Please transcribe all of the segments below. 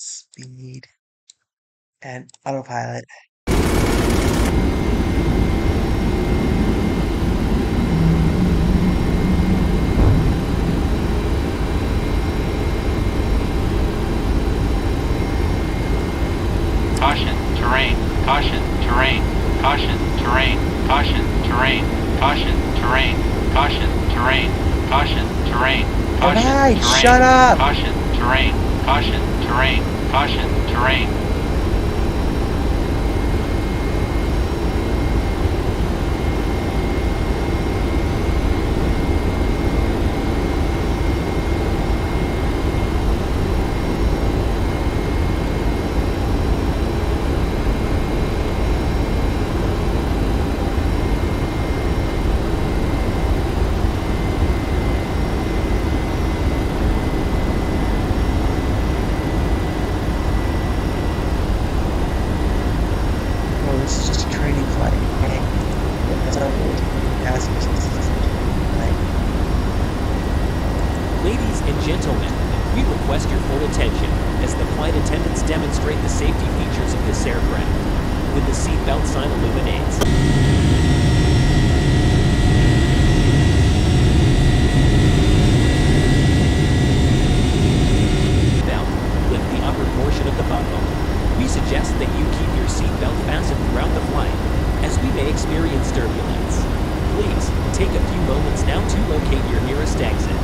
Speed and autopilot. Caution, terrain, caution, terrain, caution, terrain, caution, terrain, caution, terrain, caution, terrain, caution, terrain, caution, terrain, shut up! Caution, terrain, caution, terrain, caution, terrain. This is just a training flight. Okay? That's our passengers. This is just a training flight. Ladies and gentlemen, we request your full attention as the flight attendants demonstrate the safety features of this aircraft when the seatbelt sign illuminates. Lift the upper portion of the buckle. We suggest that you keep your seatbelt fastened throughout the flight, as we may experience turbulence. Please, take a few moments now to locate your nearest exit.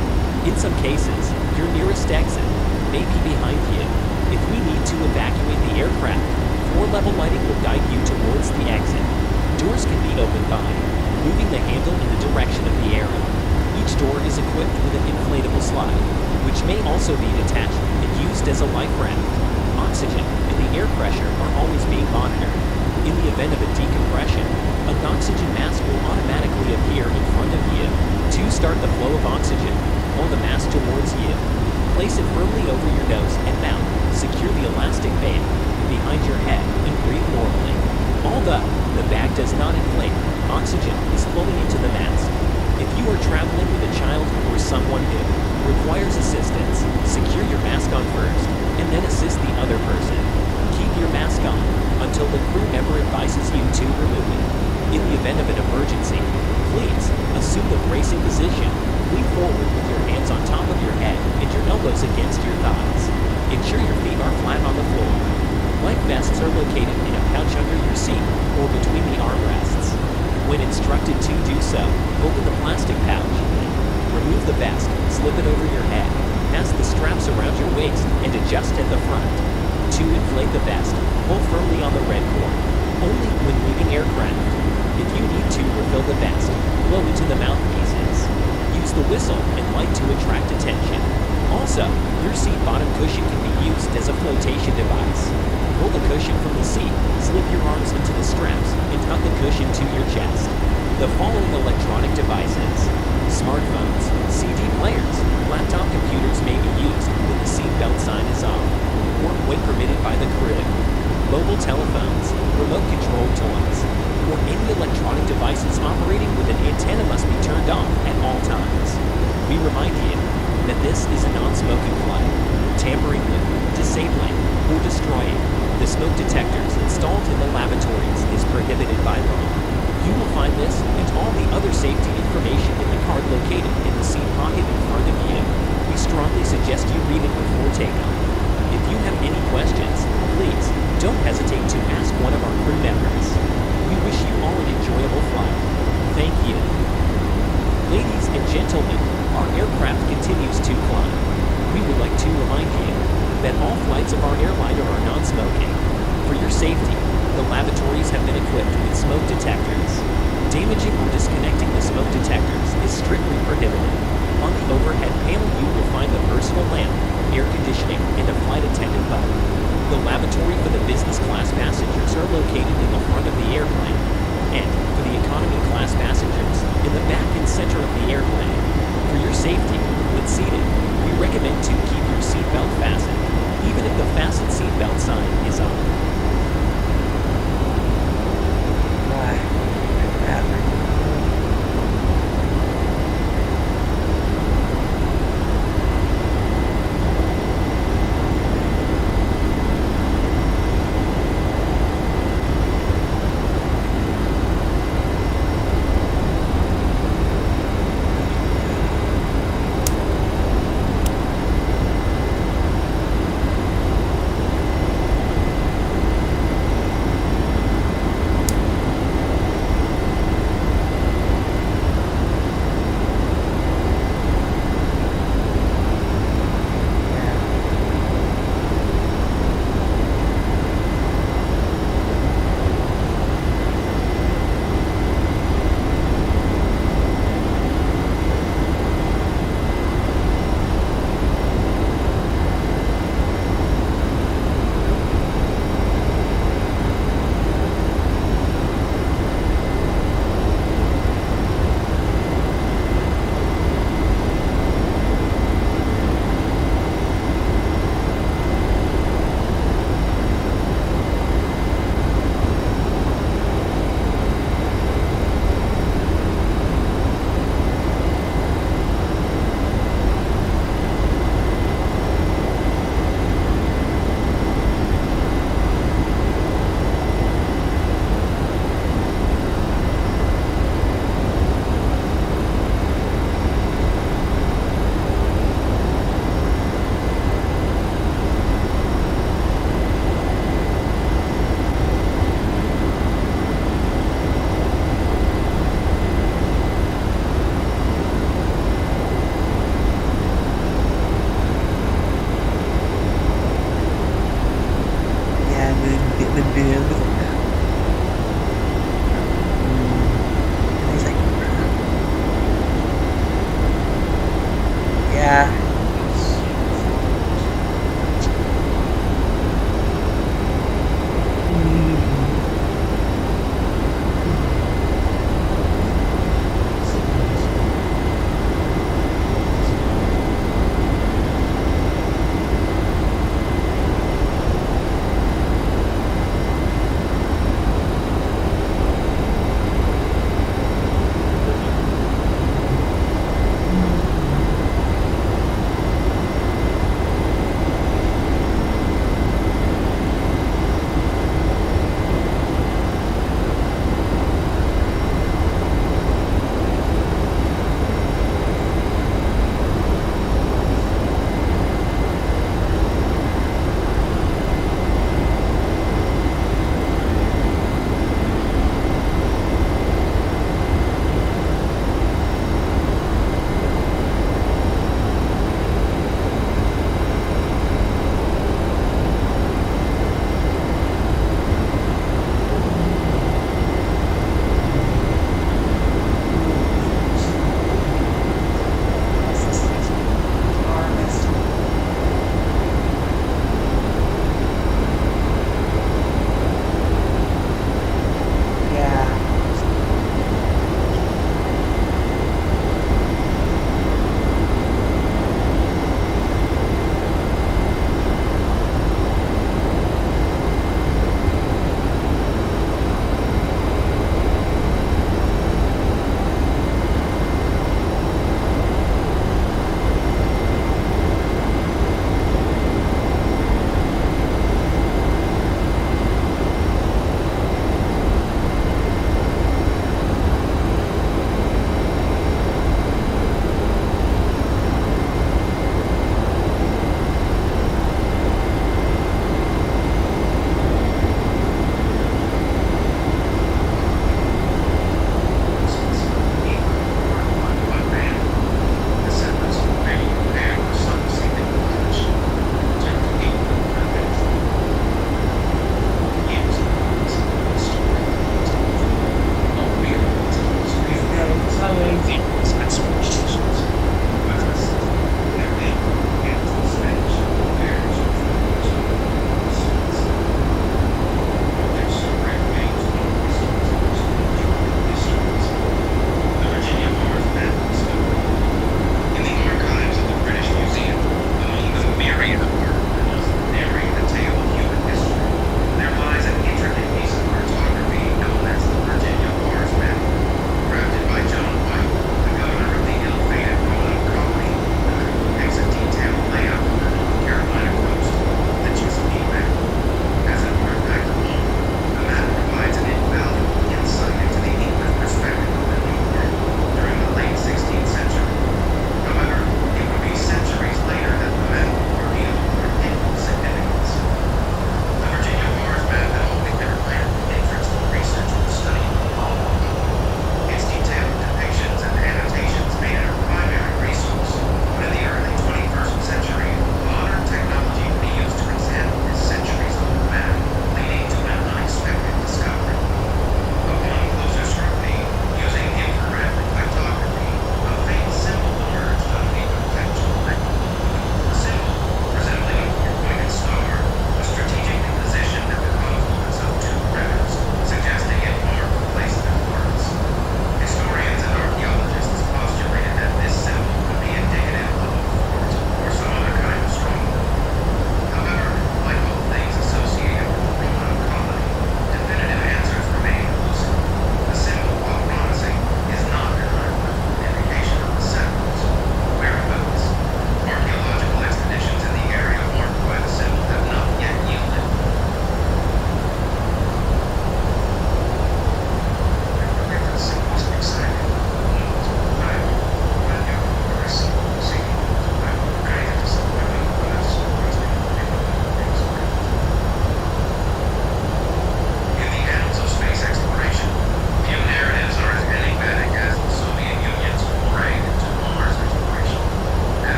In some cases, your nearest exit may be behind you. If we need to evacuate the aircraft, floor-level lighting will guide you towards the exit. Doors can be opened by moving the handle in the direction of the arrow. Each door is equipped with an inflatable slide, which may also be detached and used as a life raft. Oxygen and the air pressure are always being monitored. In the event of a decompression, an oxygen mask will automatically appear in front of you. To start the flow of oxygen, hold the mask towards you. Place it firmly over your nose and mouth. Secure the elastic band behind your head and breathe normally. Although the bag does not inflate, oxygen is flowing into the mask. If you are traveling with a child or someone who requires assistance, secure your mask on first, and then assist the other person. Keep your mask on until the crew member advises you to remove it. In the event of an emergency, please assume the bracing position. Lean forward with your hands on top of your head and your elbows against your thighs. Ensure your feet are flat on the floor. Life vests are located in a pouch under your seat or between the armrests. When instructed to do so, open the plastic pouch. Remove the vest, slip it over your head, pass the straps around your waist, and adjust at the front. To inflate the vest, pull firmly on the red cord, only when leaving aircraft. If you need to refill the vest, blow into the mouthpieces. Use the whistle and light to attract attention. Also, your seat bottom cushion can be used as a flotation device. Pull the cushion from the seat, slip your arms into the straps, and tuck the cushion to your chest. The following electronic devices: smartphones, CD players, laptop computers may be used when the seatbelt sign is off, or when permitted by the crew. Mobile telephones, remote control toys, or any electronic devices operating with an antenna must be turned off at all times. We remind you that this is a non-smoking flight. Tampering with, disabling, or destroying the smoke detectors installed in the lavatories is prohibited by law. You will find this and all the other safety information in the card located in the seat pocket in front of you. We strongly suggest you read it before takeoff. If you have any questions, please don't hesitate to ask one of our crew members. We wish you all an enjoyable flight. Thank you. Ladies and gentlemen, our aircraft continues to climb. We would like to remind you that all flights of our airliner are non-smoking. For your safety, the lavatories have been equipped with smoke detectors. Damaging or disconnecting the smoke detectors is strictly prohibited. On the overhead panel you will find the personal lamp, air conditioning, and a flight attendant button. The lavatory for the business class passengers are located in the front of the airplane, and for the economy class passengers, in the back and center of the airplane. For your safety, when seated, we recommend to keep your seatbelt fastened, even if the fasten seatbelt sign is up.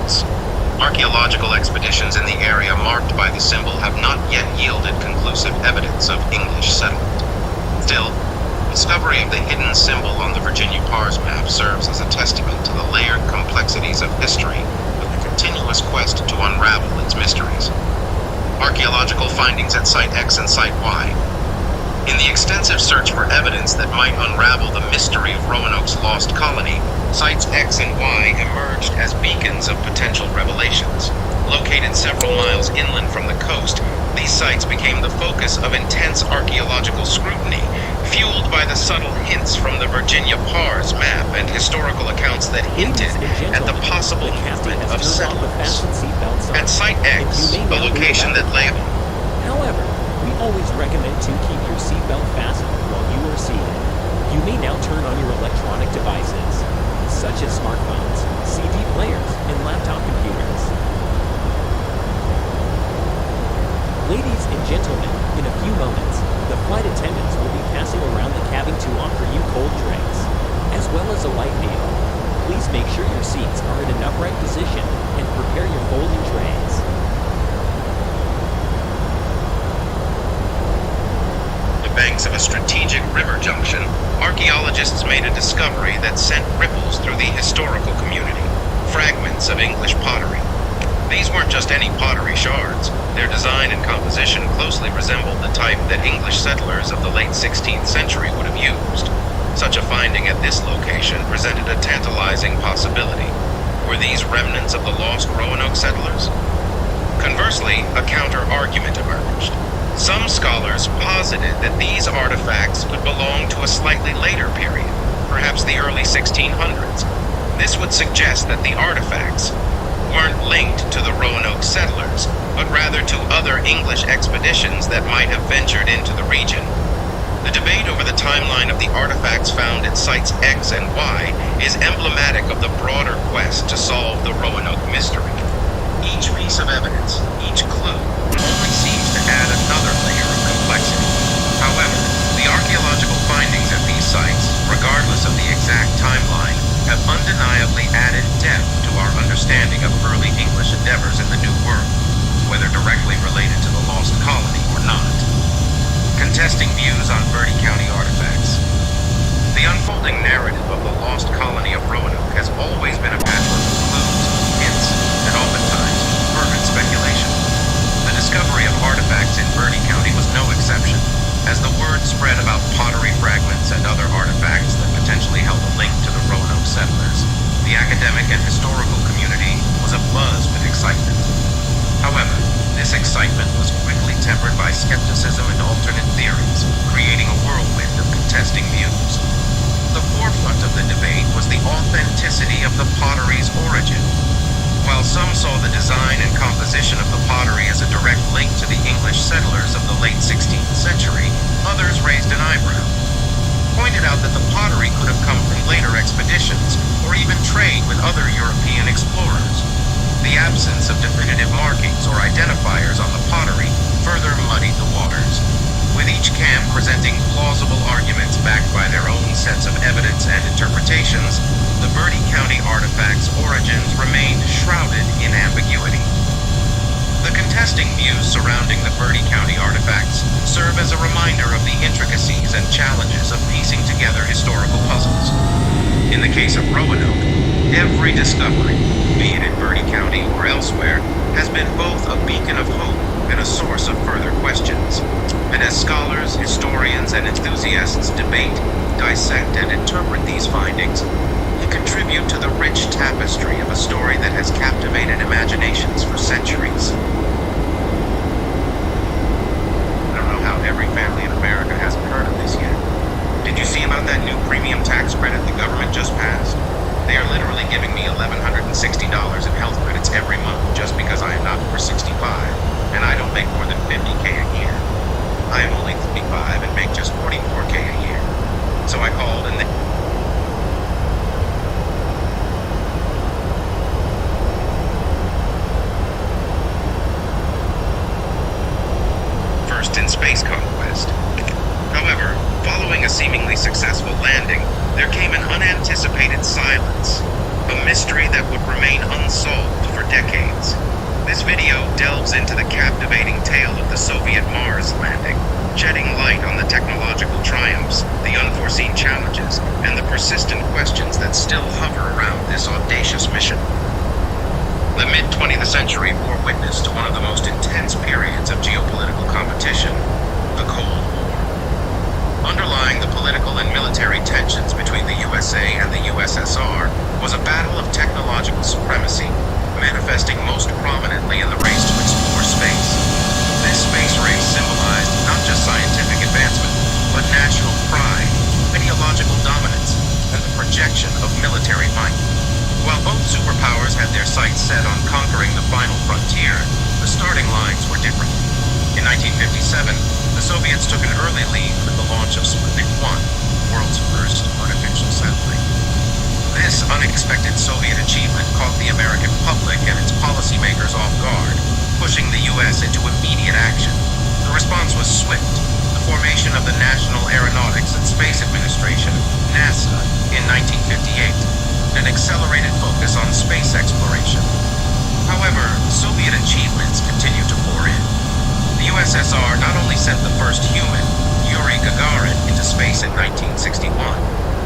false. Archaeological expeditions in the area marked by the symbol have not yet yielded conclusive evidence of English settlement. Still, discovery of the hidden symbol on the Virginia Pars map serves as a testament to the layered complexities of history with the continuous quest to unravel its mysteries. Archaeological findings at Site X and Site Y. In the extensive search for evidence that might unravel the mystery of Roanoke's lost colony, Sites X and Y emerged as beacons of potential revelations. Located several miles inland from the coast, these sites became the focus of intense archaeological scrutiny, fueled by the subtle hints from the Virginia Pars map and historical accounts that hinted at the possible movement of settlers. At Site X, a location that lay... However, we always recommend to keep your seatbelt fastened while you are seated. You may now turn on your electronic devices, such as smartphones, CD players, and laptop computers. Ladies and gentlemen, in a few moments, the flight attendants will be passing around the cabin to offer you cold drinks, as well as a light meal. Please make sure your seats are in an upright position and prepare your folding trays. Banks of a strategic river junction, archaeologists made a discovery that sent ripples through the historical community: fragments of English pottery. These weren't just any pottery shards. Their design and composition closely resembled the type that English settlers of the late 16th century would have used. Such a finding at this location presented a tantalizing possibility. Were these remnants of the lost Roanoke settlers? Conversely, a counter-argument emerged. Some scholars posited that these artifacts could belong to a slightly later period, perhaps the early 1600s. This would suggest that the artifacts weren't linked to the Roanoke settlers, but rather to other English expeditions that might have ventured into the region. The debate over the timeline of the artifacts found at Sites X and Y is emblematic of the broader quest to solve the Roanoke mystery. Each piece of evidence, each clue, only seems to add another layer of complexity. However, the archaeological findings at these sites, regardless of the exact timeline, have undeniably added depth to our understanding of early English endeavors in the New World, whether directly related to the lost colony or not. Contesting views on Bertie County artifacts. The unfolding narrative of the lost colony of Roanoke has always been a patchwork of clues, hints, and oftentimes fervent speculation. The discovery of artifacts in Bertie County was no exception, as the word spread about pottery fragments and other artifacts that potentially held a link to the Roanoke settlers. The academic and historical community was abuzz with excitement. However, this excitement was quickly tempered by skepticism and alternate theories, creating a whirlwind of contesting views. The forefront of the debate was the authenticity of the pottery's origin. While some saw the design and composition of the pottery as a direct link to the English settlers of the late 16th century, others raised an eyebrow. Pointed out that the pottery could have come from later expeditions, or even trade with other European explorers. The absence of definitive markings or identifiers on the pottery further muddied the waters, with each camp presenting plausible arguments backed by their own sets of evidence and interpretations. The Bertie County artifact's origins remained shrouded in ambiguity. The contesting views surrounding the Bertie County artifacts serve as a reminder of the intricacies and challenges of piecing together historical puzzles. In the case of Roanoke, every discovery, be it in Bertie County or elsewhere, has been both a beacon of hope and a source of further questions. And as scholars, historians, and enthusiasts debate, dissect, and interpret these findings, contribute to the rich tapestry of a story that has captivated imaginations for centuries. I don't know how every family in America hasn't heard of this yet. Did you see about that new premium tax credit the government just passed? They are literally giving me $1,160 in health credits every month just because I am not over 65, and I don't make more than $50K a year. I am only 35 and make just $44K a year. So I called and they... in space conquest. However, following a seemingly successful landing, there came an unanticipated silence, a mystery that would remain unsolved for decades. This video delves into the captivating tale of the Soviet Mars landing, shedding light on the technological triumphs, the unforeseen challenges, and the persistent questions that still hover around this audacious mission. The mid-20th century bore witness to one of the most intense periods of geopolitical competition, the Cold War. Underlying the political and military tensions between the USA and the USSR was a battle of technological supremacy, manifesting most prominently in the race to explore space. This space race symbolized not just scientific advancement, but national pride, ideological dominance, and the projection of military might. While both superpowers had their sights set on conquering the final frontier, the starting lines were different. In 1957, the Soviets took an early lead with the launch of Sputnik 1, the world's first artificial satellite. This unexpected Soviet achievement caught the American public and its policymakers off guard, pushing the U.S. into immediate action. The response was swift: the formation of the National Aeronautics and Space Administration, NASA, in 1958, an accelerated focus on space exploration. However, Soviet achievements continued to pour in. The USSR not only sent the first human, Yuri Gagarin, into space in 1961,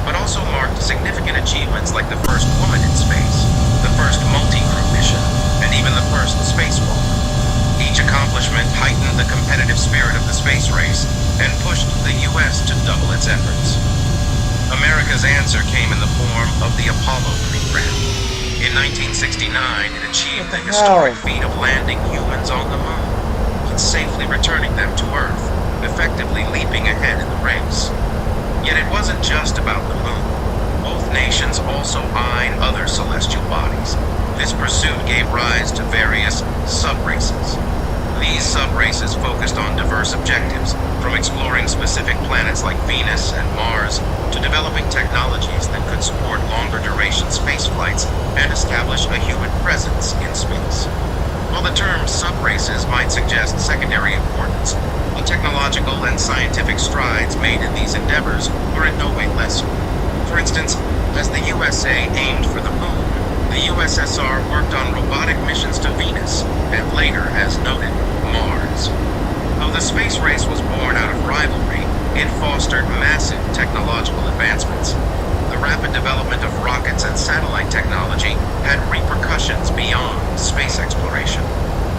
but also marked significant achievements like the first woman in space, the first multi-crew mission, and even the first spacewalk. Each accomplishment heightened the competitive spirit of the space race and pushed the U.S. to double its efforts. America's answer came in the form of the Apollo program. In 1969, it achieved the historic feat of landing humans on the moon and safely returning them to Earth, effectively leaping ahead in the race. Yet it wasn't just about the moon. Both nations also eyed other celestial bodies. This pursuit gave rise to various sub-races. These sub-races focused on diverse objectives, from exploring specific planets like Venus and Mars to developing technologies that could support longer duration space flights and establish a human presence in space. While the term sub-races might suggest secondary importance, the technological and scientific strides made in these endeavors were in no way lesser. For instance, as the USA aimed for the moon, the USSR worked on robotic missions to Venus, and later, as noted, Mars. Though the space race was born out of rivalry, it fostered massive technological advancements. The rapid development of rockets and satellite technology had repercussions beyond space exploration.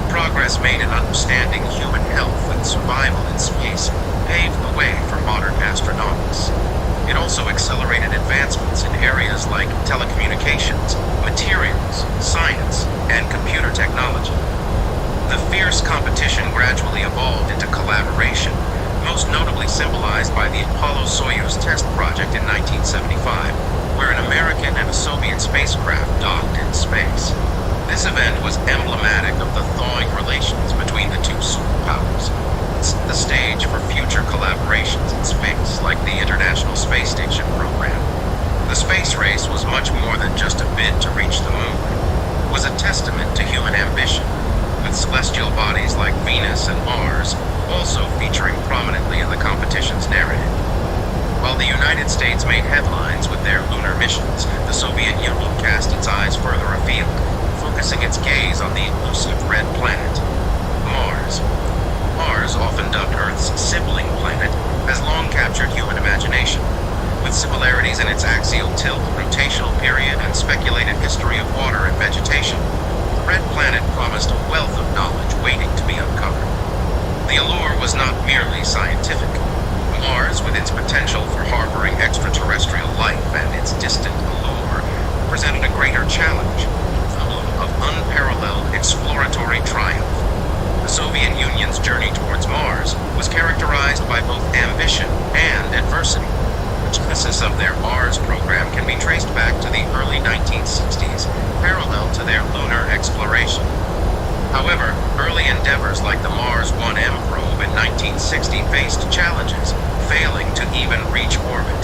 Progress made in understanding human health and survival in space paved the way for modern astronautics. It also accelerated advancements in areas like telecommunications, materials, science, and computer technology. The fierce competition gradually evolved into collaboration, most notably symbolized by the Apollo-Soyuz test project in 1975, where an American and a Soviet spacecraft docked in space. This event was emblematic of the thawing relations between the two superpowers. It set the stage for future collaborations in space, like the International Space Station program. The space race was much more than just a bid to reach the moon. It was a testament to human ambition, with celestial bodies like Venus and Mars also featuring prominently in the competition's narrative. While the United States made headlines with their lunar missions, the Soviet Union cast its eyes further afield, focusing its gaze on the elusive red planet, Mars. Mars, often dubbed Earth's sibling planet, has long captured human imagination. With similarities in its axial tilt, rotational period, and speculated history of water and vegetation, the red planet promised a wealth of knowledge waiting to be uncovered. The allure was not merely scientific. Mars, with its potential for harboring extraterrestrial life and its distant allure, presented a greater challenge, of unparalleled exploratory triumph. The Soviet Union's journey towards Mars was characterized by both ambition and adversity. The genesis of their Mars program can be traced back to the early 1960s, parallel to their lunar exploration. However, early endeavors like the Mars 1M probe in 1960 faced challenges, failing to even reach orbit.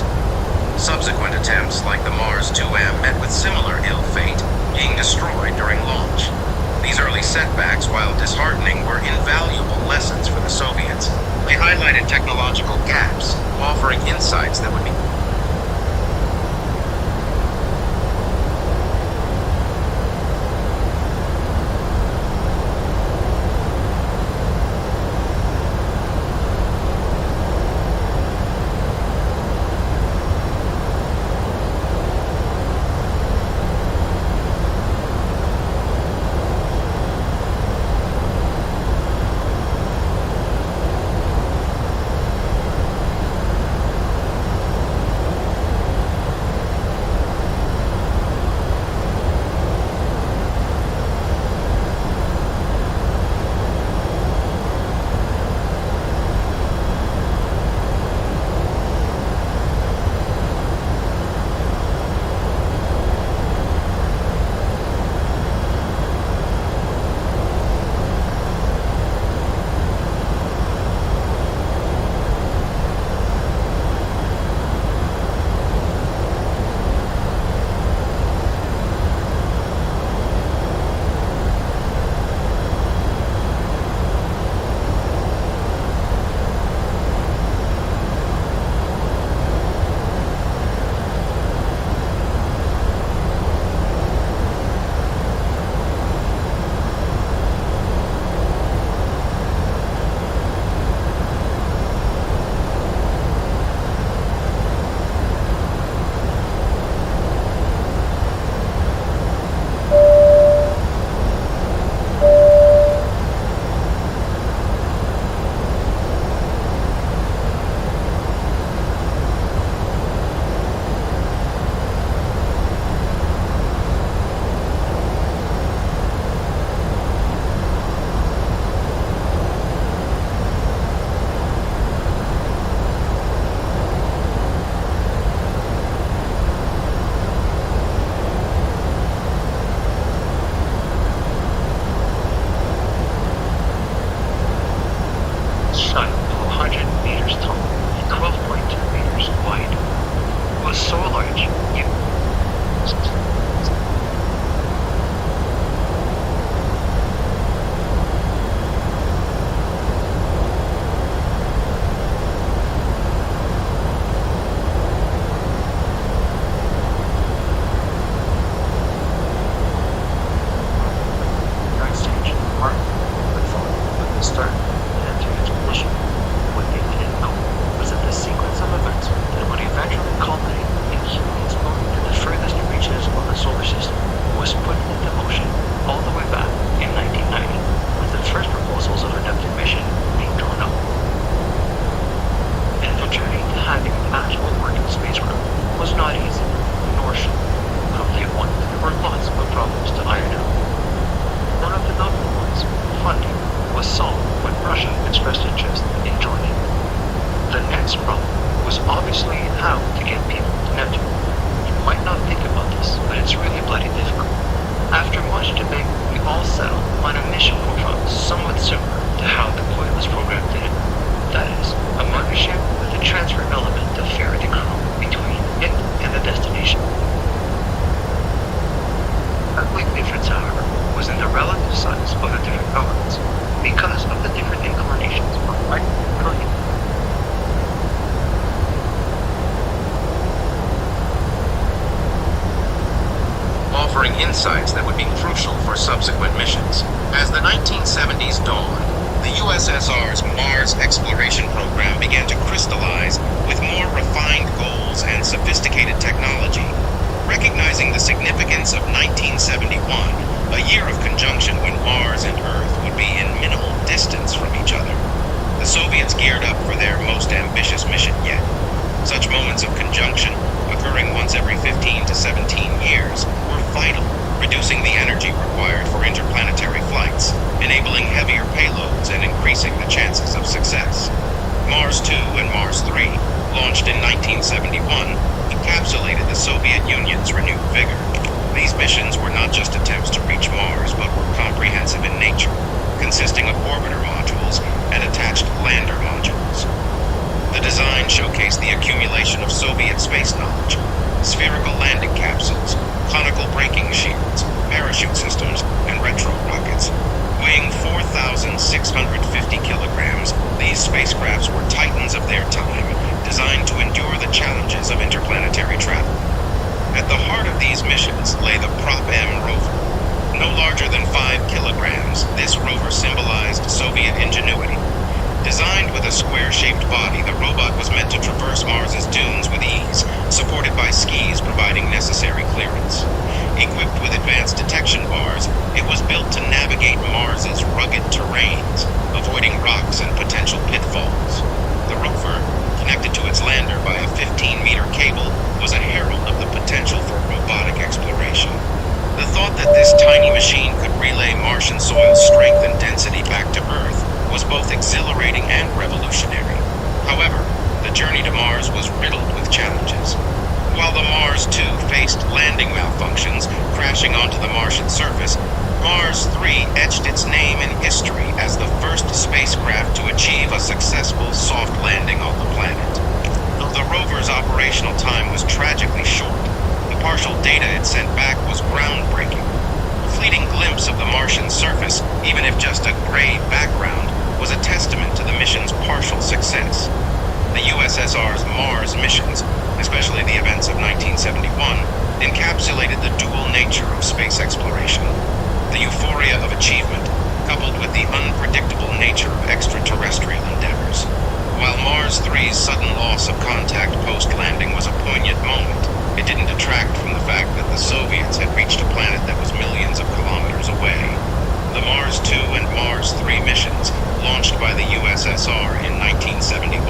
Subsequent attempts like the Mars 2M met with similar ill fate, being destroyed during launch. These early setbacks, while disheartening, were invaluable lessons for the Soviets. They highlighted technological gaps, offering insights that would be mission profile is somewhat similar to how the Pointless program did it. That is, a mothership with a transfer element to ferry the crew between it and the destination. A quick difference, however, was in the relative size of the different elements, because of the different inclinations of light and brilliance. Offering insights that would be crucial for subsequent missions. As the 1970s dawned, the USSR's Mars exploration program began to crystallize with more refined goals and sophisticated technology. Recognizing the significance of 1971, a year of conjunction when Mars and Earth would be in minimal distance from each other, the Soviets geared up for their most ambitious mission yet. Such moments of conjunction, occurring once every 15 to 17 years, were vital, reducing the energy required for interplanetary flights, enabling heavier payloads and increasing the chances of success. Mars 2 and Mars 3, launched in 1971, encapsulated the Soviet Union's renewed vigor. These missions were not just attempts to reach Mars, but were comprehensive in nature, consisting of orbiter modules and attached lander modules. The design showcased the accumulation of Soviet space knowledge: spherical landing capsules, conical braking shields, parachute systems, and retro rockets. Weighing 4,650 kilograms, these spacecrafts were titans of their time, designed to endure the challenges of interplanetary travel. At the heart of these missions lay the Prop-M rover. No larger than 5 kilograms, this rover symbolized Soviet ingenuity. Designed with a square-shaped body, the robot was meant to traverse Mars's dunes with ease, supported by skis providing necessary clearance. Equipped with advanced detection bars, it was built to navigate Mars's rugged terrains, avoiding rocks and potential pitfalls. The rover, connected to its lander by a 15-meter cable, was a herald of the potential for robotic exploration. The thought that this tiny machine could relay Martian soil strength and density back to Earth was both exhilarating and revolutionary. However, the journey to Mars was riddled with challenges. While the Mars 2 faced landing malfunctions, crashing onto the Martian surface, Mars 3 etched its name in history as the first spacecraft to achieve a successful soft landing on the planet. Though the rover's operational time was tragically short, the partial data it sent back was groundbreaking. A fleeting glimpse of the Martian surface, even if just a gray background, was a testament to the mission's partial success. The USSR's Mars missions, especially the events of 1971, encapsulated the dual nature of space exploration. The euphoria of achievement, coupled with the unpredictable nature of extraterrestrial endeavors. While Mars 3's sudden loss of contact post-landing was a poignant moment, it didn't detract from the fact that the Soviets had reached a planet that was millions of kilometers away. The Mars 2 and Mars 3 missions, launched by the USSR in 1971,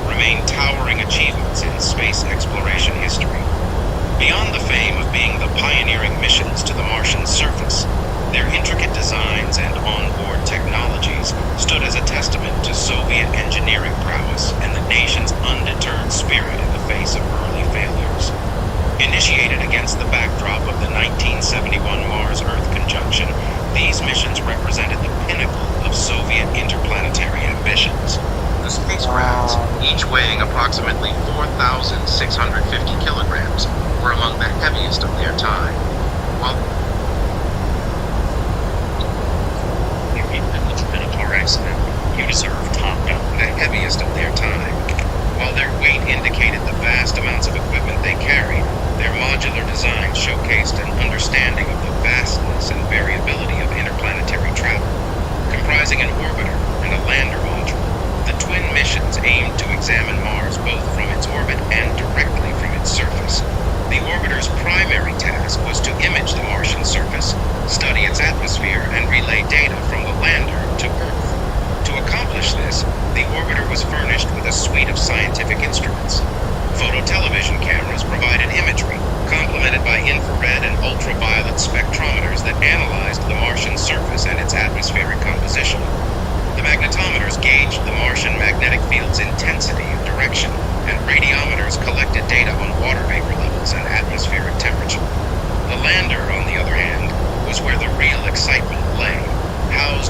remain towering achievements in space exploration history. Beyond the fame of being the pioneering missions to the Martian surface, their intricate designs and onboard technologies stood as a testament to Soviet engineering prowess and the nation's undeterred spirit in the face of early failures. Initiated against the backdrop of the 1971 Mars-Earth conjunction, these missions represented the pinnacle of Soviet interplanetary ambitions. The spacecrafts, each weighing approximately 4,650 kilograms, were among the heaviest of their time. While it's been a car accident, you deserve top gun. The heaviest of their time. While their weight indicated the vast amounts of equipment they carried, their modular design showcased an understanding of the vastness and variability of interplanetary travel. Comprising an orbiter and a lander module, the twin missions aimed to examine Mars both from its orbit and directly from its surface. The orbiter's primary task was to image the Martian surface, study its atmosphere, and relay data from the lander to Earth. To accomplish this, the orbiter was furnished with a suite of scientific instruments. Phototelevision cameras provided imagery, complemented by infrared and ultraviolet spectrometers that analyzed the Martian surface and its atmospheric composition. The magnetometers gauged the Martian magnetic field's intensity and direction, and radiometers collected data on water vapor levels and atmospheric temperature. The lander, on the other hand, was where the real excitement lay. Housed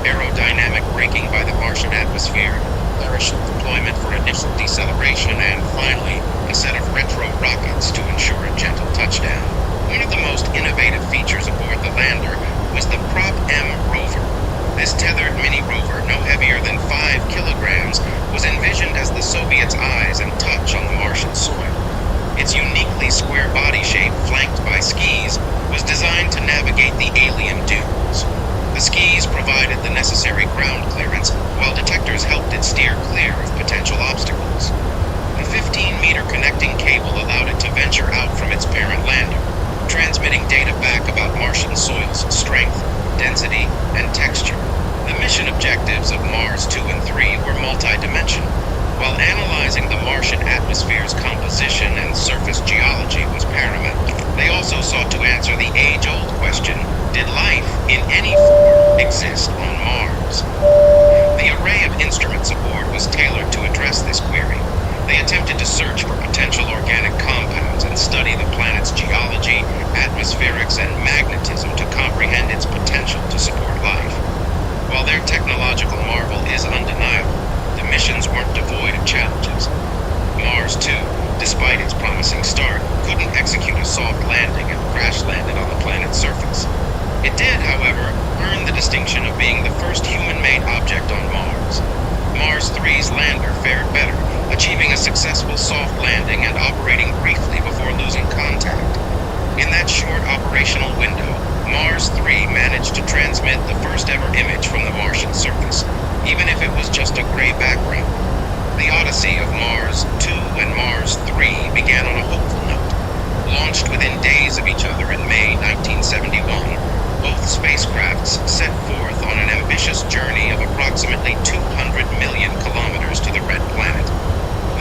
aerodynamic braking by the Martian atmosphere, parachute deployment for initial deceleration, and finally, a set of retro rockets to ensure a gentle touchdown. One of the most innovative features aboard the lander was the Prop M rover. This tethered mini rover, no heavier than 5 kilograms, was envisioned as the Soviets' eyes and touch on the Martian soil. Its uniquely square body shape, flanked by skis, was designed to navigate the alien dunes. The skis provided the necessary ground clearance, while detectors helped it steer clear of potential obstacles. A 15-meter connecting cable allowed it to venture out from its parent lander, transmitting data back about Martian soil's strength, density, and texture. The mission objectives of Mars 2 and 3 were multidimensional. While analyzing the Martian atmosphere's composition and surface geology was paramount, they also sought to answer the age-old question, did life in any form exist on Mars? The array of instruments aboard was tailored to address this query. They attempted to search for potential organic compounds and study the planet's geology, atmospherics, and magnetism to comprehend its potential to support life. While their technological marvel is undeniable, the missions weren't devoid of challenges. Mars 2, despite its promising start, couldn't execute a soft landing and crash-landed on the planet's surface. It did, however, earn the distinction of being the first human-made object on Mars. Mars 3's lander fared better, achieving a successful soft landing and operating briefly before losing contact. In that short operational window, Mars 3 managed to transmit the first-ever image from the Martian surface, even if it was just a gray background. The odyssey of Mars 2 and Mars 3 began on a hopeful note. Launched within days of each other in May 1971, both spacecrafts set forth on an ambitious journey of approximately 200 million kilometers to the Red Planet.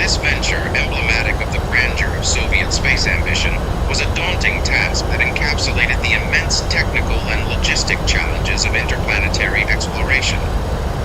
This venture, emblematic of the grandeur of Soviet space ambition, was a daunting task that encapsulated the immense technical and logistic challenges of interplanetary exploration.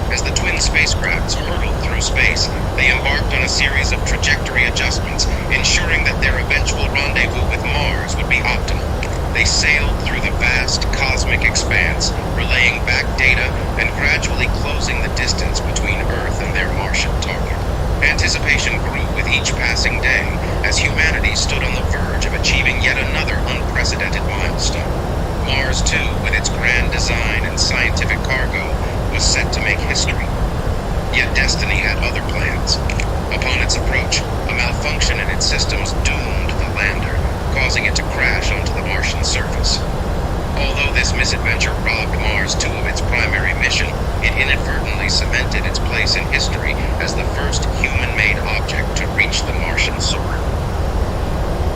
As the twin spacecrafts hurtled through space, they embarked on a series of trajectory adjustments, ensuring that their eventual rendezvous with Mars would be optimal. They sailed through the vast cosmic expanse, relaying back data and gradually closing the distance between Earth and their Martian target. Anticipation grew with each passing day as humanity stood on the verge of achieving yet another unprecedented milestone. Mars 2, with its grand design and scientific cargo, was set to make history. Yet destiny had other plans. Upon its approach, a malfunction in its systems doomed the lander, causing it to crash onto the Martian surface. Although this misadventure robbed Mars 2 of its primary mission, it inadvertently cemented its place in history as the first human-made object to reach the Martian soil.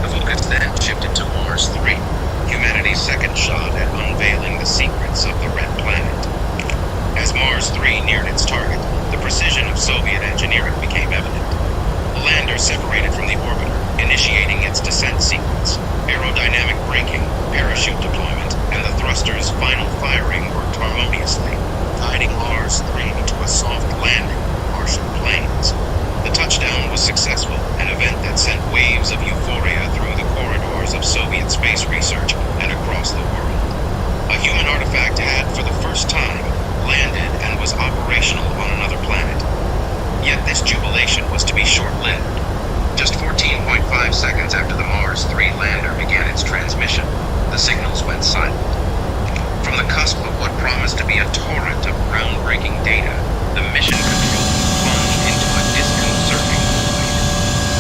The focus then shifted to Mars 3, humanity's second shot at unveiling the secrets of the Red Planet. As Mars 3 neared its target, the precision of Soviet engineering became evident. The lander separated from the orbiter, initiating its descent sequence. Aerodynamic braking, parachute deployment, and the thruster's final firing worked harmoniously, guiding Mars 3 to a soft landing on Martian plains. The touchdown was successful, an event that sent waves of euphoria through the corridors of Soviet space research and across the world. A human artifact had, for the first time, landed and was operational on another planet. Yet this jubilation was to be short-lived. Just 14.5 seconds after the Mars 3 lander began its transmission, the signals went silent. From the cusp of what promised to be a torrent of groundbreaking data, the mission control plunged into a disconcerting void.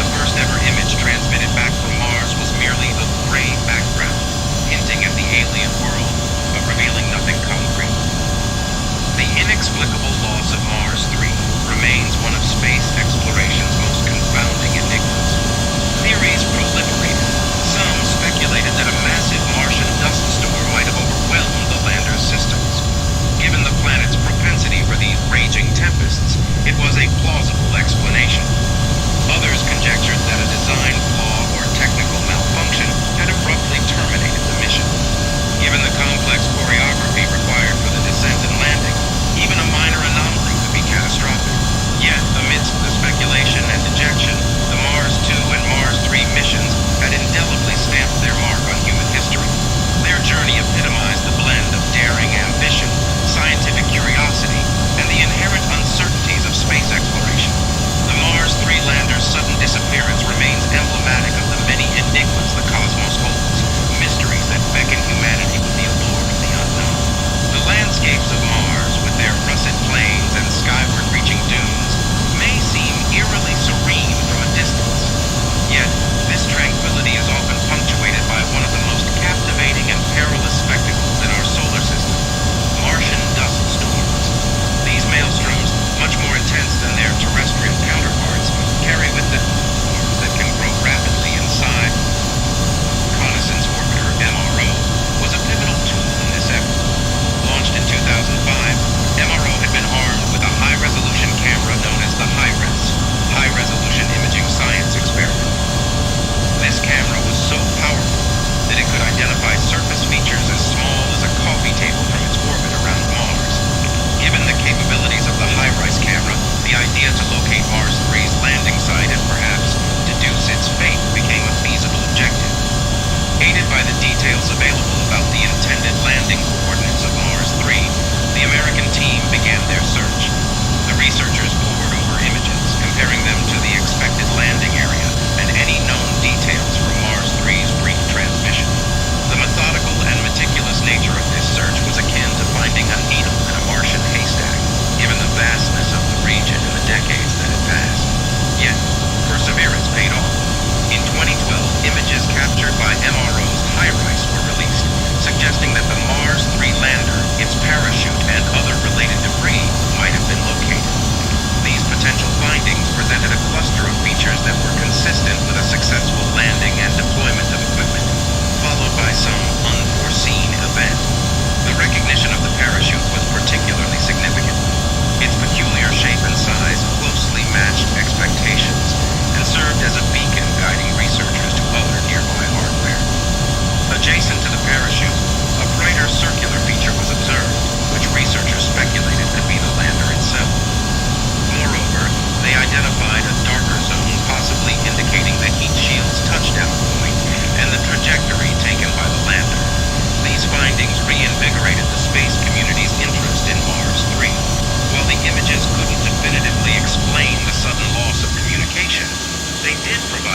The first ever image transmitted back from Mars was merely a gray background, hinting at the alien world, but revealing nothing concrete. The inexplicable loss of Mars 3 remains one of space exploration's most confounding enigmas. Theories proliferated. Some speculated that a massive Martian dust storm might have overwhelmed the lander's systems. Given the planet's propensity for these raging tempests, it was a plausible explanation. Others conjectured that a design flaw or technical malfunction had abruptly terminated the mission. Given the complex choreography required for the descent and landing, even a minor anomaly could be catastrophic. Yet, amid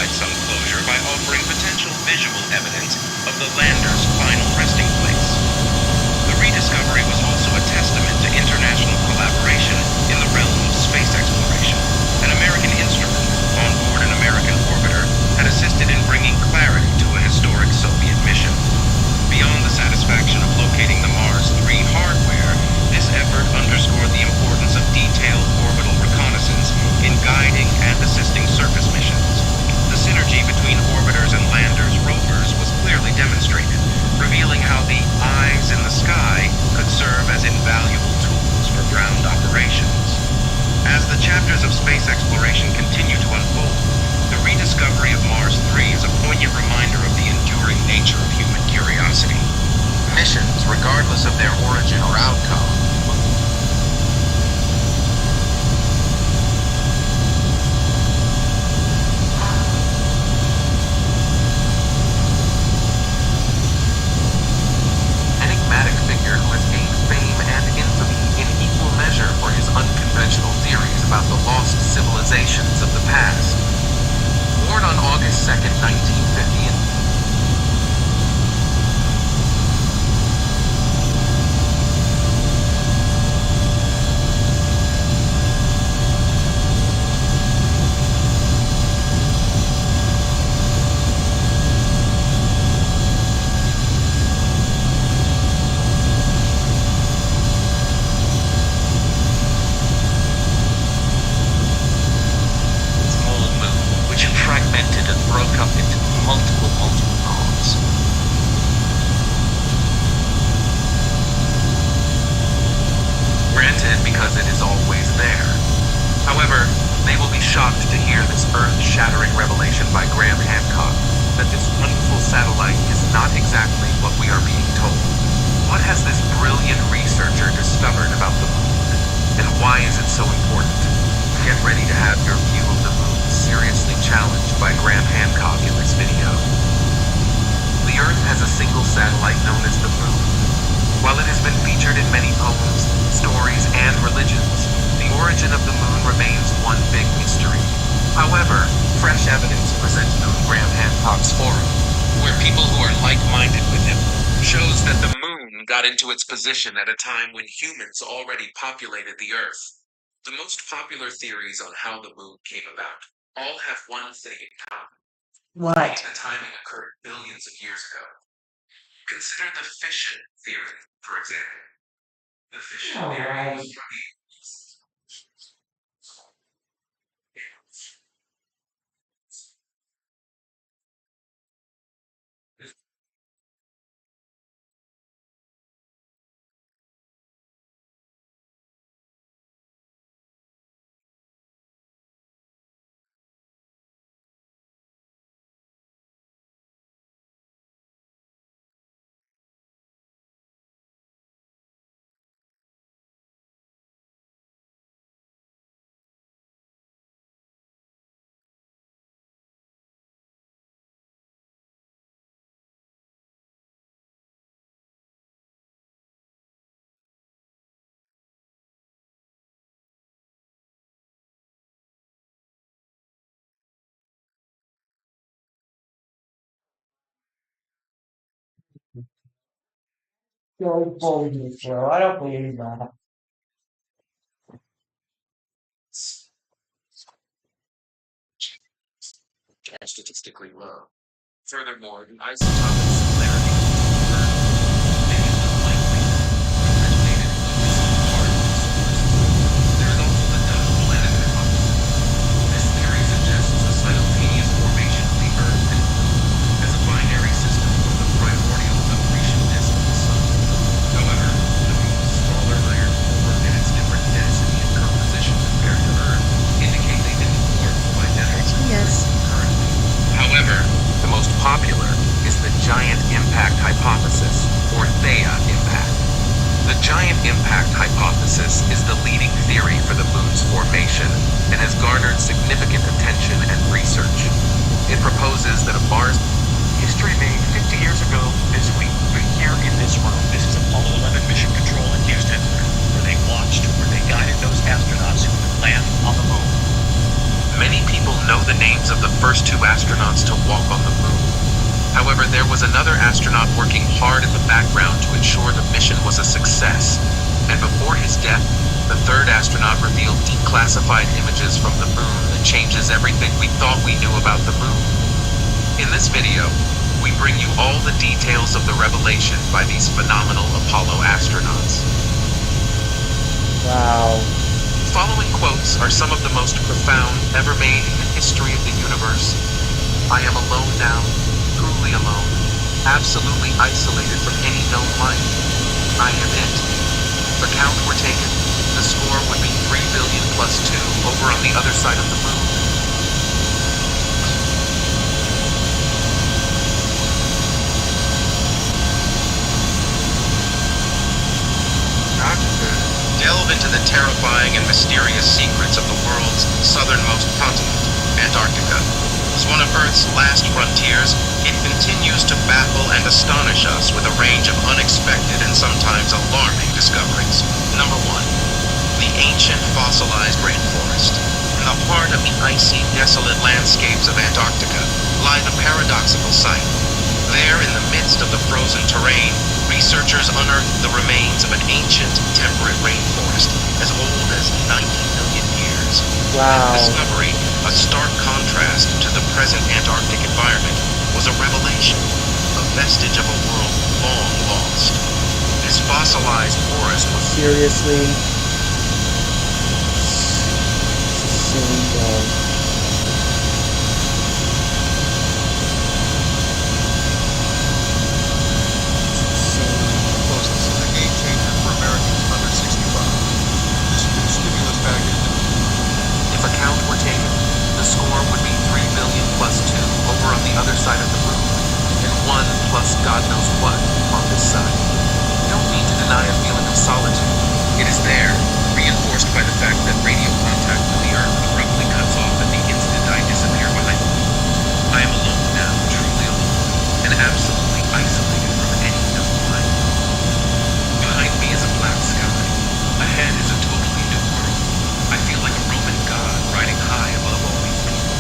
provide some closure by offering potential visual evidence of the lander's final resting place. The rediscovery was also a testament to international collaboration in the realm of space exploration. An American instrument on board an American orbiter had assisted in bringing clarity to a historic Soviet mission. Beyond the satisfaction of locating the Mars 3 hardware, this effort underscored the importance of detailed orbital reconnaissance in guiding and assisting surface missions. The synergy between orbiters and landers rovers was clearly demonstrated, revealing how the eyes in the sky could serve as invaluable tools for ground operations. As the chapters of space exploration continue to unfold, the rediscovery of Mars 3 is a poignant reminder of the enduring nature of human curiosity. Missions, regardless of their origin or outcome, enigmatic figure who has gained fame and infamy in equal measure for his unconventional theories about the lost civilizations of the past. Born on August 2nd, 1950 in fragmented and broke up into multiple parts. Granted, because it is always there. However, they will be shocked to hear this earth-shattering revelation by Graham Hancock, that this wonderful satellite is not exactly what we are being told. What has this brilliant researcher discovered about the moon, and why is it so important? Get ready to have your view of the moon seriously challenged by Graham Hancock in this video. The Earth has a single satellite known as the Moon. While it has been featured in many poems, stories, and religions, the origin of the Moon remains one big mystery. However, fresh evidence presented on Graham Hancock's forum, where people who are like-minded with him, shows that the Moon got into its position at a time when humans already populated the Earth. The most popular theories on how the Moon came about all have one thing in common. What? The timing occurred billions of years ago. Consider the fission theory, for example. The fission theory was from the Don't believe me, Joe. I don't believe that. statistically low. Furthermore, the isotopic similarity may be unlikely originated in the particles. There is also the double planet hypothesis. This theory suggests a simultaneous formation of the Earth and Moon as a binary system with the primordial accretion disk of the Sun. However, the Moon's smaller iron core and its different density and composition compared to Earth indicate they didn't form from identical Yes. currently. However, the most popular is the giant impact hypothesis, or Theia impact. The giant impact hypothesis is the leading theory for the Moon's formation and has garnered significant attention and research. It proposes that a Mars history made 50 years ago this week, but here in this room, this is Apollo 11 mission control in Houston, where they watched, where they guided those astronauts who would land on the Moon. Many people know the names of the first 2 astronauts to walk on the moon. However, there was another astronaut working hard in the background to ensure the mission was a success. And before his death, the 3rd astronaut revealed declassified images from the moon that changes everything we thought we knew about the moon. In this video, we bring you all the details of the revelation by these phenomenal Apollo astronauts. Wow. Following quotes are some of the most profound ever made in the history of the universe. I am alone now, truly alone, absolutely isolated from any known life. I am it. If a count were taken, the score would be 3 billion plus 2 over on the other side of the moon. Delve into the terrifying and mysterious secrets of the world's southernmost continent, Antarctica. As one of Earth's last frontiers, it continues to baffle and astonish us with a range of unexpected and sometimes alarming discoveries. Number 1. The ancient fossilized rainforest. In the heart of the icy, desolate landscapes of Antarctica lie the paradoxical site. There, in the midst of the frozen terrain, researchers unearthed the remains of an ancient, temperate rainforest as old as 90 million years. Wow. This discovery, a stark contrast to the present Antarctic environment, was a revelation, a vestige of a world long lost. This fossilized forest was Seriously? It's insane, If a count were taken, the score would be 3 billion plus 2 over on the other side of the moon, and 1 plus God knows what on this side. I don't mean to deny a feeling of solitude. It is there, reinforced by the fact that radio contact with the Earth abruptly cuts off at the instant I disappear behind it. I am alone now, truly alone, and absolutely isolated from any known life. Behind me is a black sky. Ahead is a totally new world. I feel like a Roman god riding high above all these people.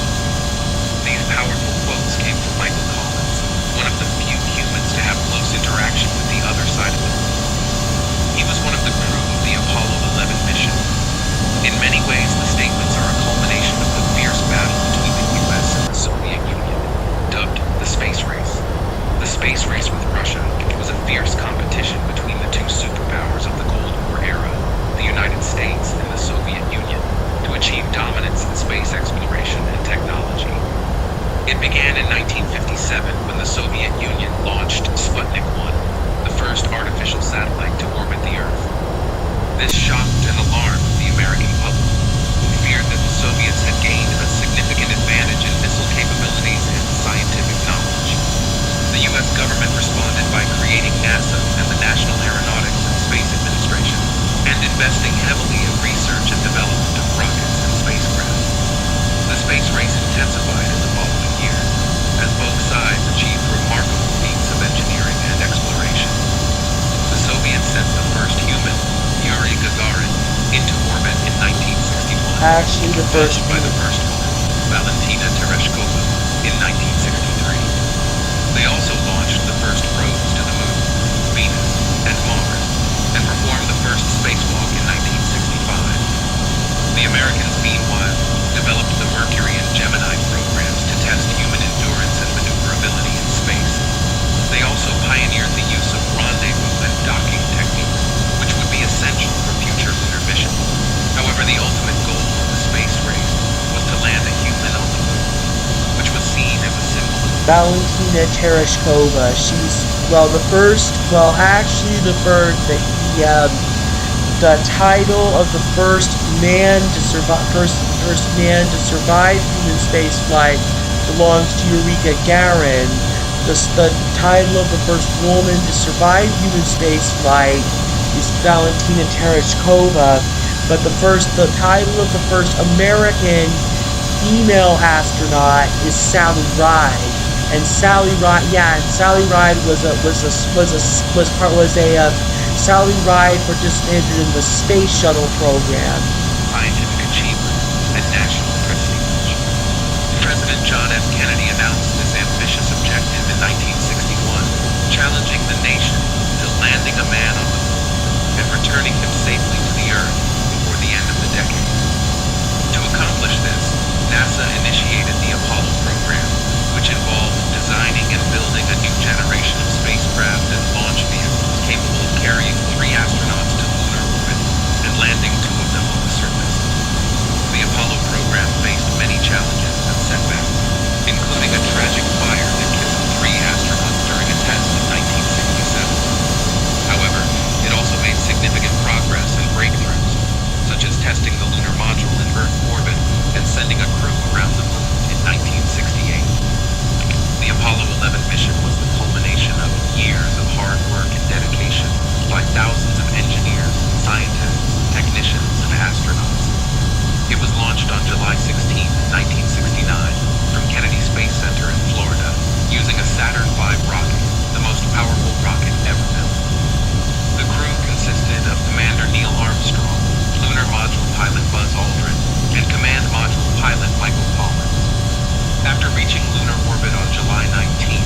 These powerful quotes came from Michael Collins, one of the few humans to have close interaction with the other side of the moon. He was one of the crew of the Apollo 11 mission. In many ways, the statements are a culmination of the fierce battle between the US and the Soviet Union, dubbed the space race. The space race with Russia was a fierce competition between the 2 superpowers of the Cold War era, the United States and the Soviet Union, to achieve dominance in space exploration and technology. It began in 1957 when the Soviet Union launched Sputnik 1, the first artificial satellite to orbit the Earth. This shocked and alarmed the American public, who feared that the Soviets had gained a significant advantage in missile capabilities and scientific knowledge. The U.S. government responded by creating NASA and the National Aeronautics and Space Administration, and investing heavily in research and development of rockets and spacecraft. The space race intensified in the following years, as both sides achieved remarkable feats of engineering and exploration. The Soviets sent the first human, Yuri Gagarin, into orbit in 1961, Actually, the first followed by the first woman, Valentina Tereshkova, in 1963. They also launched the first probes to the moon, Venus, and Mars, and performed the first spacewalk in 1965. The Americans, meanwhile, developed the Mercury and Gemini programs to test human endurance and maneuverability in space. They also pioneered the use of rendezvous and docking techniques, which would be essential for future lunar missions. However, the ultimate goal of the space race was to land a human on the moon, which was seen as a symbol of Valentina Tereshkova. She's the title of the first man to survive human space flight belongs to Yuri Gagarin. The title of the first woman to survive human space flight is Valentina Tereshkova, but the title of the first American female astronaut is Sally Ride. And Sally Ride Sally Ride participated in the space shuttle program. scientific achievement and national prestige. John F. Kennedy announced this ambitious objective in 1961, challenging the nation to landing a man on the moon and returning him safely to the Earth before the end of the decade. To accomplish this, NASA initiated the Apollo program, which involved designing and building a new generation of spacecraft and launch vehicles capable of carrying 3 astronauts to lunar orbit and landing 2 of them on the surface. The Apollo program faced many challenges and setbacks, including a tragic fire that killed 3 astronauts during a test in 1967. However, it also made significant progress and breakthroughs, such as testing the lunar module in Earth orbit and sending a crew around the moon in 1968. The Apollo 11 mission was the culmination of years of hard work and dedication by thousands of engineers, scientists, technicians, and astronauts. It was launched on July 16, 1969, from Kennedy Space Center in Florida, using a Saturn V rocket, the most powerful rocket ever built. The crew consisted of Commander Neil Armstrong, Lunar Module pilot Buzz Aldrin, and Command Module pilot Michael Collins. After reaching lunar orbit on July 19,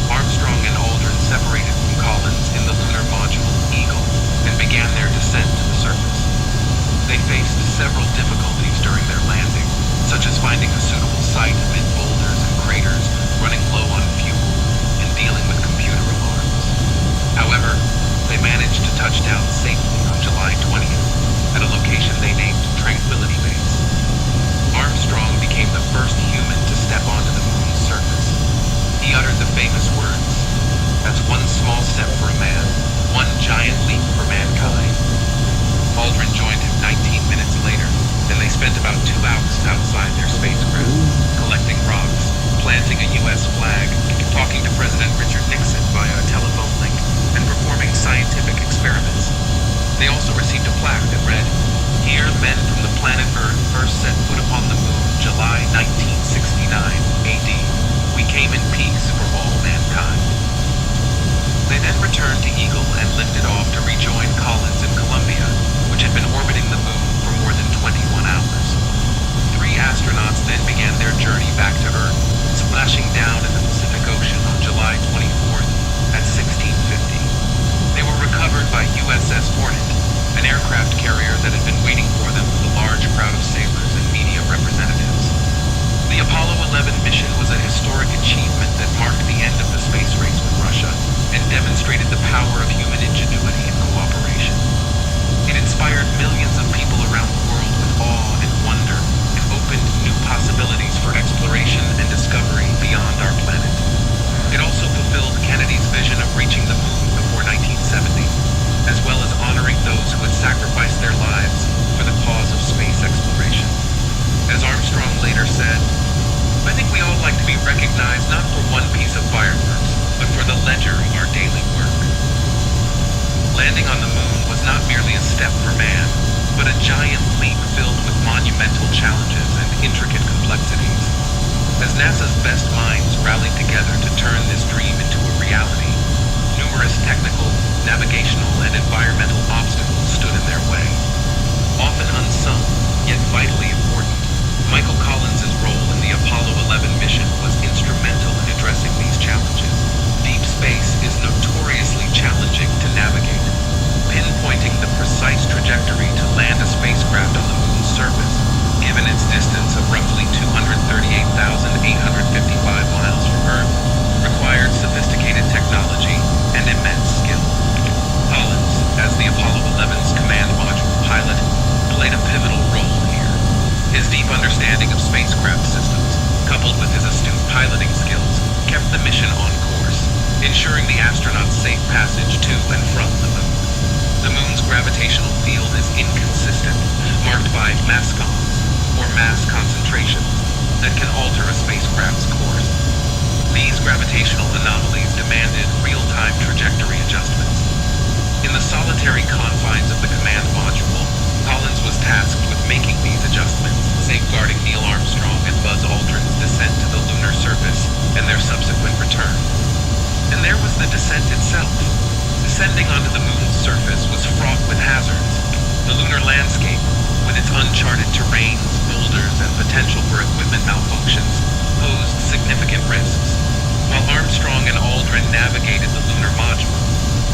Armstrong and Aldrin separated from Collins in the lunar module Eagle and began their descent to the surface. They faced several difficulties during their landing, such as finding a suitable site amid boulders and craters, running low on fuel, and dealing with computer alarms. However, they managed to touch down safely on July 20th at a location they named Tranquility Base. Armstrong became the first human to step onto the moon's surface. He uttered the famous words, "That's one small step for a man, one giant leap for mankind." Aldrin joined him 19 minutes later, and they spent about 2 hours outside their spacecraft, collecting rocks, planting a U.S. flag, talking to President Richard Nixon via a telephone link, and performing scientific experiments. They also received a plaque that read, "Here men from the planet Earth first set foot upon the moon, July 1969 AD. We came in peace for all mankind." They then returned to Eagle and lifted off to rejoin Collins in Columbia, which had been orbiting the moon for more than 21 hours. 3 astronauts then began their journey back to Earth, splashing down in the Pacific Ocean on July 24th at 1650. They were recovered by USS Hornet, an aircraft carrier that had been waiting for them with a large crowd of sailors and media representatives. The Apollo 11 mission was a historic achievement that marked the end of the space race with Russia and demonstrated the power of human ingenuity and cooperation. It inspired millions of people around the world with awe and wonder and opened new possibilities for exploration and discovery beyond our planet. It also fulfilled Kennedy's vision of reaching the moon before 1970, as well as honoring those who had sacrificed their lives for the cause of space exploration. As Armstrong later said, "I think we all like to be recognized not for one piece of fireworks, but for the ledger of our daily work." Landing on the moon was not merely a step for man, but a giant leap filled with monumental challenges and intricate complexities. As NASA's best minds rallied together to turn this dream into a reality, numerous technical, navigational, and environmental obstacles stood in their way. Often unsung, yet vitally important, Michael Collins' role in the Apollo 11 mission was instrumental in addressing these challenges. Deep space is notoriously challenging to navigate. Pinpointing the precise trajectory to land a spacecraft on the moon's surface, given its distance of roughly 238,855 miles from Earth, required sophisticated technology and immense skill. Collins, as the Apollo 11's command module pilot, played a pivotal role here. His deep understanding of spacecraft systems, coupled with his astute piloting skills, kept the mission on course, ensuring the astronauts' safe passage to and from the moon. The moon's gravitational field is inconsistent, marked by mascons, or mass concentrations, that can alter a spacecraft's course. These gravitational anomalies demanded real-time trajectory adjustments. In the solitary confines of the command module, Collins was tasked with making these adjustments, safeguarding Neil Armstrong and Buzz Aldrin's descent to the lunar surface and their subsequent return. And there was the descent itself. Descending onto the moon's surface was fraught with hazards. The lunar landscape, with its uncharted terrains, boulders, and potential for equipment malfunctions, posed significant risks. While Armstrong and Aldrin navigated the lunar module,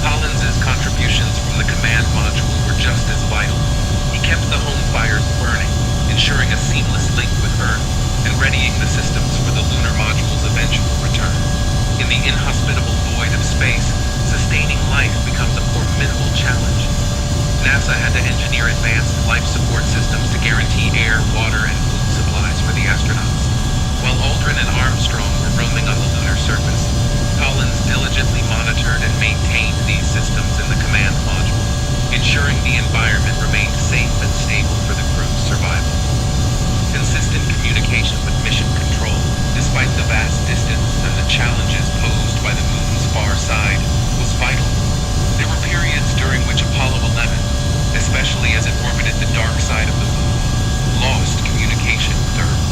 Collins's contributions from the command module were just as vital. He kept the home fires burning, ensuring a seamless link with Earth and readying the systems for the lunar module's eventual return. In the inhospitable void of space, sustaining life becomes a formidable challenge. NASA had to engineer advanced life support systems to guarantee air, water, and food supplies for the astronauts. While Aldrin and Armstrong were roaming on the lunar surface, Collins diligently monitored and maintained these systems in the command module, ensuring the environment remained safe and stable for the crew's survival. Consistent communication with mission control, despite the vast distance and the challenges posed by the moon's far side, was vital. There were periods during which Apollo 11, especially as it orbited the dark side of the moon, lost communication with Earth.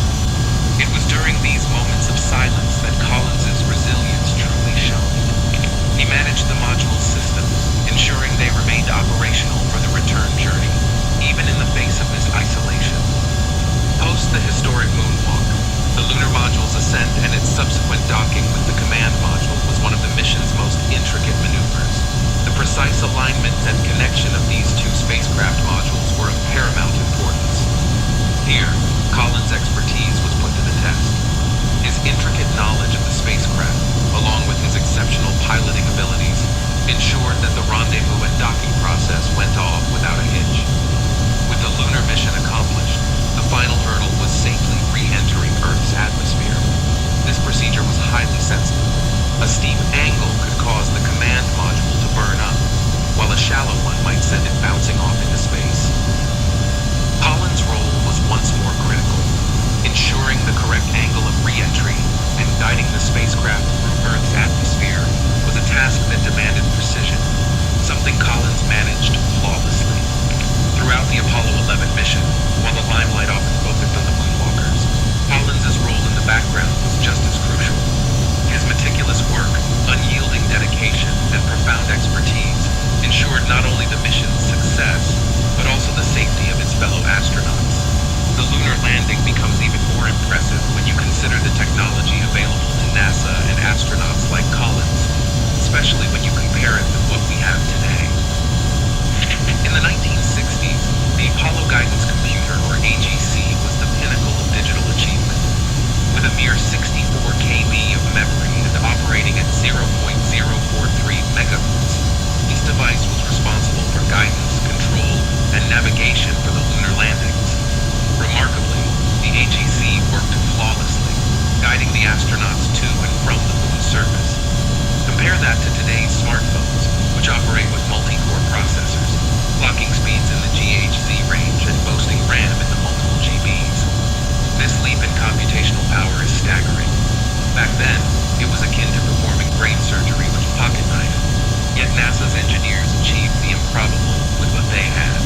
It was during these moments of silence that Collins's resilience truly shone. He managed the module's systems, ensuring they remained operational for the return journey, even in the face of this isolation. Post the historic moonwalk, the lunar module's ascent and its subsequent docking with the command module was one of the mission's most intricate maneuvers. The precise alignment and connection of these two spacecraft modules were of paramount importance. Here, Collins' expertise was put to the test. His intricate knowledge of the spacecraft, along with his exceptional piloting abilities, ensured that the rendezvous and docking process went off without a hitch. With the lunar mission accomplished, the final hurdle was safely re-entering Earth's atmosphere. This procedure was highly sensitive. A steep angle could cause the command module to burn up, while a shallow one might send it bouncing off into space. Collins' role was once more critical. Ensuring the correct angle of re-entry and guiding the spacecraft through Earth's atmosphere was a task that demanded precision, something Collins managed flawlessly. Throughout the Apollo 11 mission, while the limelight often focused on the moonwalkers, Collins' role in the background was just as crucial. His meticulous work, unyielding dedication, and profound expertise ensured not only the mission's success, but also the safety of its fellow astronauts. The lunar landing becomes even more impressive when you consider the technology available to NASA and astronauts like Collins, especially when you compare it with what we have today. In the 1960s, the Apollo Guidance Computer, or AGC, was the pinnacle of digital achievement. With a mere 64 KB of memory and operating at 0.043 megahertz, this device was responsible for guidance, control, and navigation for the lunar landings. Remarkably, the AGC worked flawlessly, guiding the astronauts to and from the moon's surface. Compare that to today's smartphones, which operate with multi-core processors, clocking speeds in the GHz range and boasting RAM in the multiple GBs. This leap in computational power is staggering. Back then, it was akin to performing brain surgery with a pocket knife. Yet NASA's engineers achieved the improbable with what they had.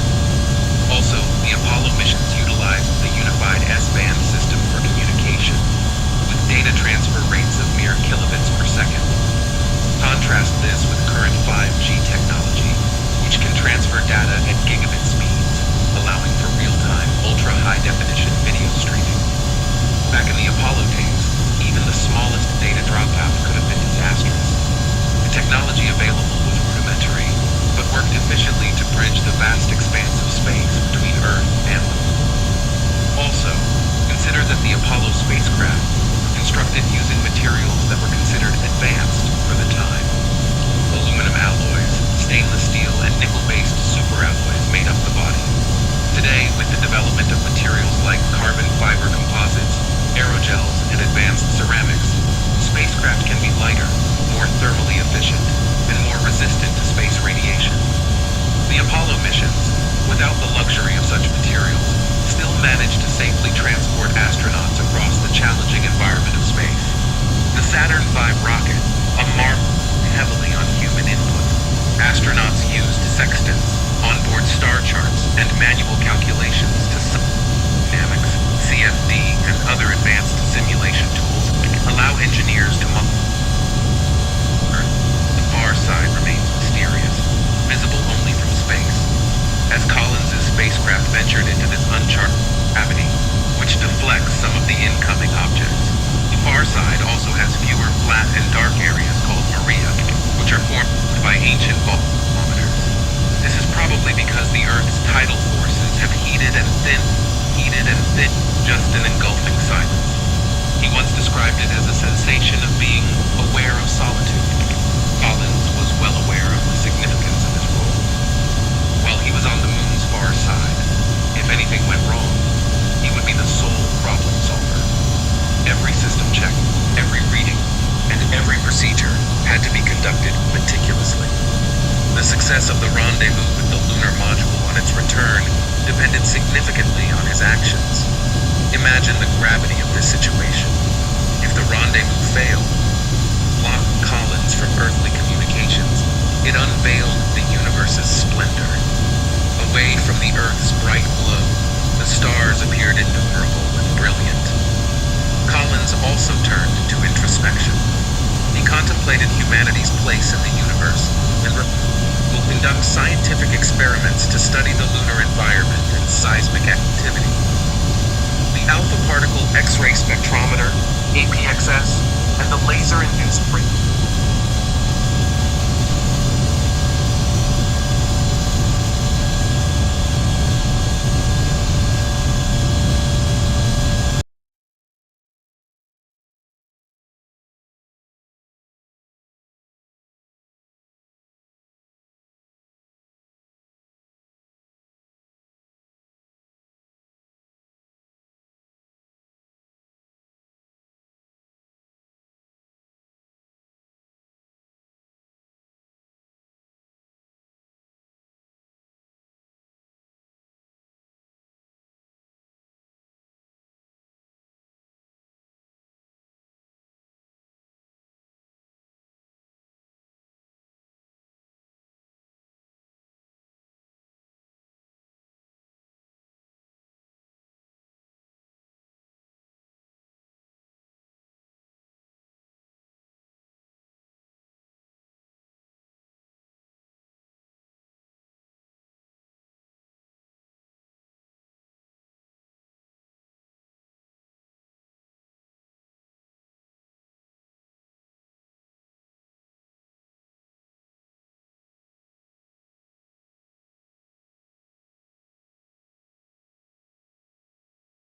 Also, the Apollo missions utilized the unified S-band system for communication, with data transfer rates of mere kilobits per second. Contrast this with current 5G technology, which can transfer data at gigabit speeds, allowing for real-time, ultra-high-definition video streaming. Back in the Apollo days, even the smallest data dropout could have been disastrous. The technology available was rudimentary, but worked efficiently to bridge the vast expanse of space between Earth and the Moon. Also, consider that the Apollo spacecraft were constructed using materials that were considered advanced for the time. Aluminum alloys, stainless steel, and nickel-based superalloys made up the body. Today, with the development of materials like carbon fiber composites, aerogels, and advanced ceramics, the spacecraft can be lighter, more thermally efficient, and more resistant to space radiation. The Apollo missions, without the luxury of such materials, still managed to safely transport astronauts across the challenging environment of space. just an engulfing silence. He once described it as a sensation of being aware of solitude. Collins was well aware of the significance of his role. While he was on the moon's far side, if anything went wrong, he would be the sole problem solver. Every system check, every reading, and every procedure had to be conducted meticulously. The success of the rendezvous with the lunar module on its return depended significantly on his actions. Imagine the gravity of this situation. If the rendezvous failed, blocked Collins from earthly communications, it unveiled the universe's splendor. Away from the Earth's bright glow, the stars appeared innumerable and brilliant. Collins also turned to introspection. He contemplated humanity's place in the universe and will conduct scientific experiments to study the lunar environment and seismic activity. The alpha particle X-ray spectrometer, APXS, and the laser-induced